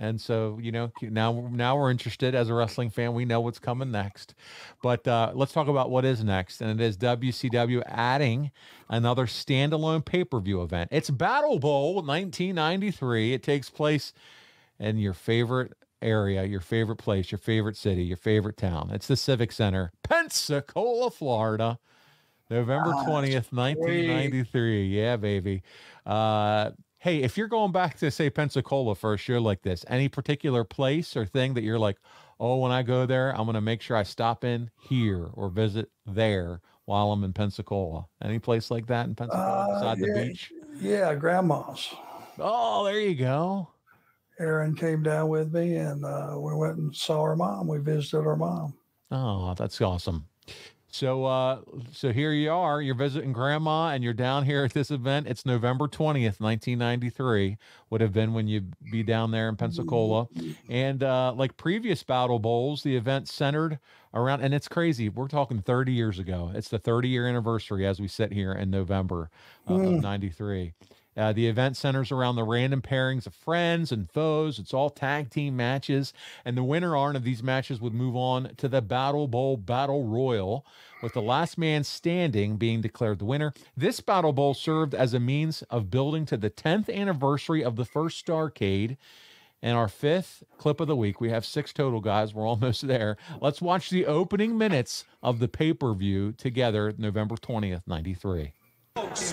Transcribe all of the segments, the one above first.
And so, now we're interested as a wrestling fan. We know what's coming next. But let's talk about what is next. And it is WCW adding another standalone pay-per-view event. It's Battle Bowl 1993. It takes place in your favorite area, your favorite place, your favorite city, your favorite town. It's the Civic Center, Pensacola, Florida. November 20th, 1993. Yeah, baby. Hey, if you're going back to, say, Pensacola for a show like this, any particular place or thing that you're like, oh, when I go there, I'm going to make sure I stop in here or visit there while I'm in Pensacola? Any place like that in Pensacola beside the beach? Yeah, Grandma's. Oh, there you go. Aaron came down with me, and we went and saw her mom. We visited her mom. Oh, that's awesome. So here you are, you're visiting Grandma and you're down here at this event. It's November 20th, 1993 would have been when you'd be down there in Pensacola. And like previous Battle Bowls, the event centered around, and it's crazy. We're talking 30 years ago. It's the 30-year anniversary as we sit here in November of 93. The event centers around the random pairings of friends and foes. It's all tag team matches. And the winner, Arn, of these matches would move on to the Battle Bowl Battle Royal, with the last man standing being declared the winner. This Battle Bowl served as a means of building to the 10th anniversary of the first Starrcade. And our fifth clip of the week, we have 6 total, guys. We're almost there. Let's watch the opening minutes of the pay-per-view together, November 20th, 93. Folks,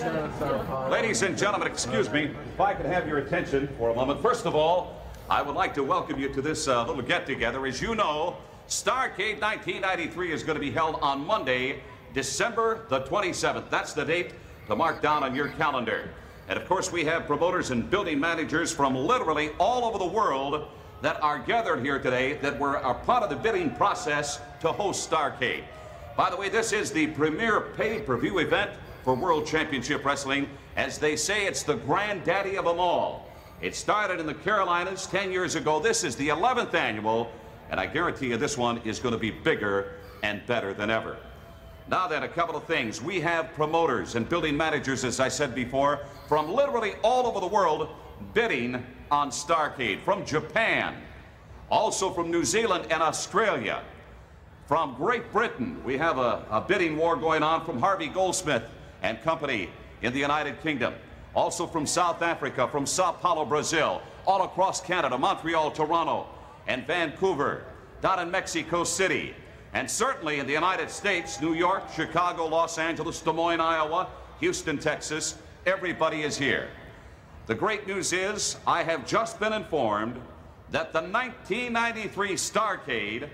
ladies and gentlemen, excuse me, if I could have your attention for a moment. First of all, I would like to welcome you to this little get-together. As you know, Starrcade 1993 is going to be held on Monday, December the 27th. That's the date to mark down on your calendar. And of course, we have promoters and building managers from literally all over the world that are gathered here today that were a part of the bidding process to host Starrcade. By the way, this is the premier pay-per-view event for World Championship Wrestling. As they say, it's the granddaddy of them all. It started in the Carolinas 10 years ago. This is the 11th annual, and I guarantee you this one is going to be bigger and better than ever. Now then, a couple of things. We have promoters and building managers, as I said before, from literally all over the world bidding on Starrcade. From Japan, also from New Zealand and Australia. From Great Britain, we have a bidding war going on from Harvey Goldsmith and Company in the United Kingdom. Also from South Africa, from Sao Paulo, Brazil, all across Canada, Montreal, Toronto, and Vancouver, down in Mexico City, and certainly in the United States, New York, Chicago, Los Angeles, Des Moines, Iowa, Houston, Texas. Everybody is here. The great news is I have just been informed that the 1993 Starrcade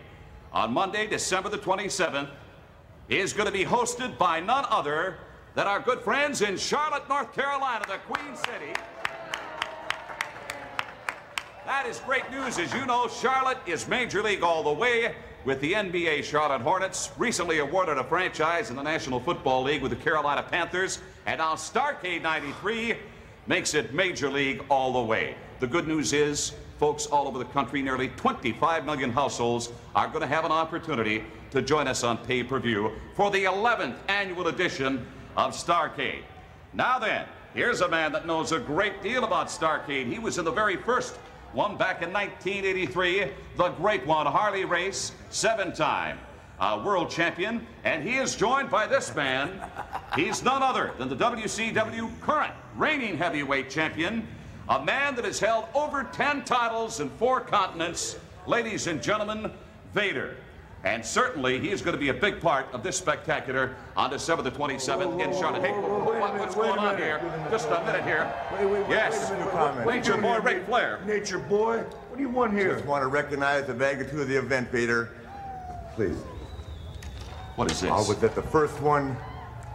on Monday, December the 27th, is going to be hosted by none other than our good friends in Charlotte, North Carolina, the Queen City. That is great news. As you know, Charlotte is Major League all the way with the NBA Charlotte Hornets, recently awarded a franchise in the National Football League with the Carolina Panthers, and now Starrcade 93 makes it Major League all the way. The good news is, folks all over the country, nearly 25 million households are going to have an opportunity to join us on pay-per-view for the 11th annual edition of Starrcade. Now then, here's a man that knows a great deal about Starrcade. He was in the very first one back in 1983, the great one, Harley Race, 7-time world champion, and he is joined by this man. He's none other than the WCW current reigning heavyweight champion, a man that has held over 10 titles in 4 continents. Ladies and gentlemen, Vader. And certainly, he is going to be a big part of this spectacular on December the 27th in Charlotte. Hey, what's going on here? Just a minute here. Yes, Nature Boy Ric Flair. Nature Boy, what do you want here? Just want to recognize the magnitude of the event, Vader. Please. What is this? I was at the first one.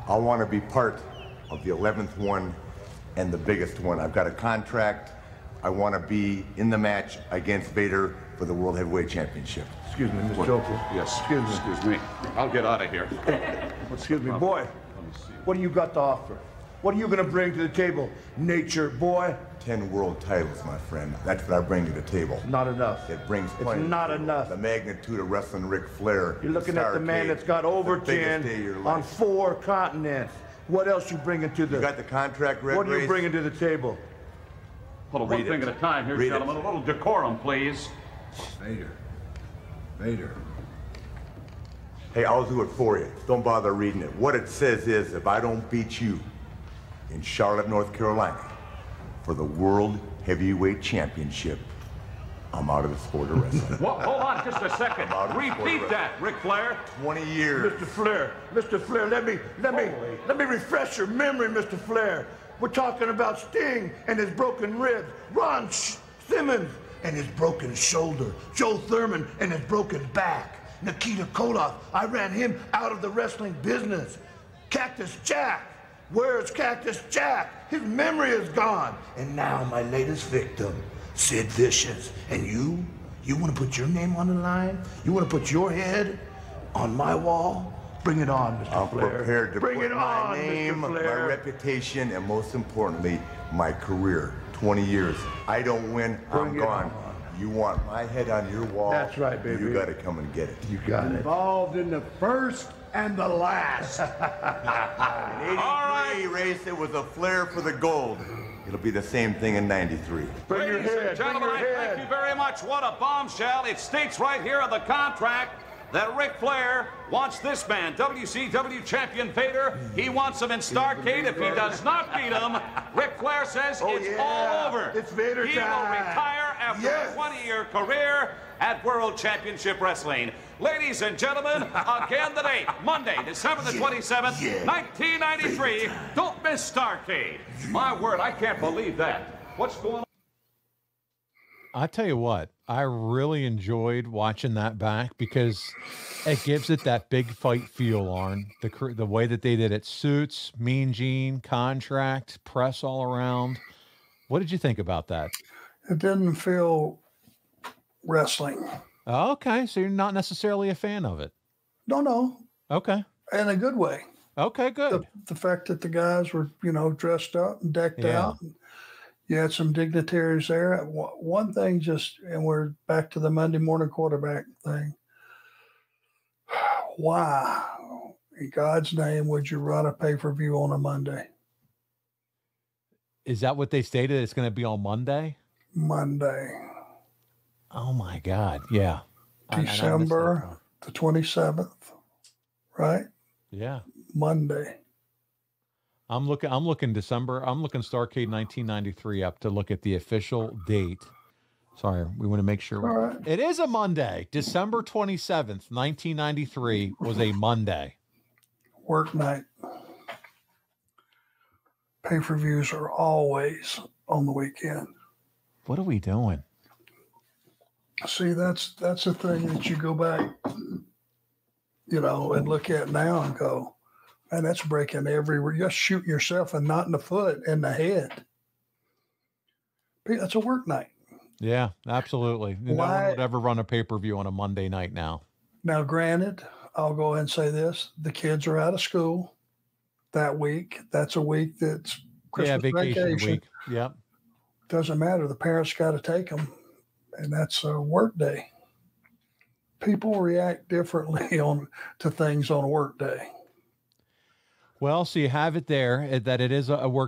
I want to be part of the 11th one and the biggest one. I've got a contract. I want to be in the match against Vader for the World Heavyweight Championship. Excuse me, Mr. Joker. Yes. Excuse me. I'll get out of here. Excuse me, boy. What do you got to offer? What are you going to bring to the table, Nature Boy? 10 world titles, my friend. That's what I bring to the table. Not enough. It brings It's not enough. The magnitude of wrestling Ric Flair. You're looking at the man that's got over 10 on 4 continents. What else you bringing to the... You got the contract, Red What are you Race? bringing to the table? Hold on, one thing at a time here, gentlemen. A little decorum, please. Vader. Hey, I'll do it for you. Don't bother reading it. What it says is, if I don't beat you in Charlotte, North Carolina, for the World Heavyweight Championship, I'm out of the sport of wrestling. Well, hold on just a second. Repeat that, Ric Flair. 20 years. Mr. Flair, let me refresh your memory, Mr. Flair. We're talking about Sting and his broken ribs, Ron Simmons and his broken shoulder, Joe Thurman and his broken back, Nikita Koloff, I ran him out of the wrestling business. Cactus Jack, where's Cactus Jack? His memory is gone. And now my latest victim, Sid Vicious. And you want to put your name on the line? You want to put your head on my wall? Bring it on, Mr. Flair. I'm prepared to Bring put it my on, name, Mr. my Flair. reputation, and most importantly, my career. 20 years. I don't win, I'm gone. You want my head on your wall? That's right, baby. You got to come and get it. You got it. Involved in the first and the last. In 83 race, it was a Flair for the gold. It'll be the same thing in 93. Bring your Ladies and head, gentlemen, bring your I thank head. you very much. What a bombshell. It states right here on the contract that Ric Flair wants this man, WCW champion Vader. He wants him in Starrcade. If he does not beat him, Ric Flair says it's all over. It's Vader He time. will retire after a 20-year career at World Championship Wrestling. Ladies and gentlemen, again the date, Monday, December the 27th, 1993. Don't miss Starrcade. My word, I can't believe that. What's going on? I tell you what, I really enjoyed watching that back because it gives it that big fight feel, Arn. The way that they did it, suits, Mean Gene, contract, press all around. What did you think about that? It didn't feel wrestling. Oh, okay, so you're not necessarily a fan of it. No, Okay. in a good way. Okay, good. The fact that the guys were, dressed up and decked Yeah. out. And you had some dignitaries there. One thing and we're back to the Monday morning quarterback thing. Why, in God's name, would you run a pay-per-view on a Monday? Is that what they stated? It's going to be on Monday? Monday. Oh, my God. Yeah. December the 27th, right? Yeah. Monday. I'm looking December. I'm looking Starrcade 1993 up to look at the official date. Sorry, we want to make sure. All right. It is a Monday. December 27th, 1993 was a Monday. Work night. Pay-per-views are always on the weekend. What are we doing? See, that's the thing that you go back, and look at now and go, man, that's breaking you're just shooting yourself and not in the foot, in the head. That's a work night. Yeah, absolutely. No one Why- would ever run a pay-per-view on a Monday night now. Now, granted, I'll go ahead and say this. The kids are out of school that week. That's a week that's Christmas vacation week. Yep. Doesn't matter. The parents got to take them, and that's a work day. People react differently to things on a work day. Well, so you have it there, that it is a work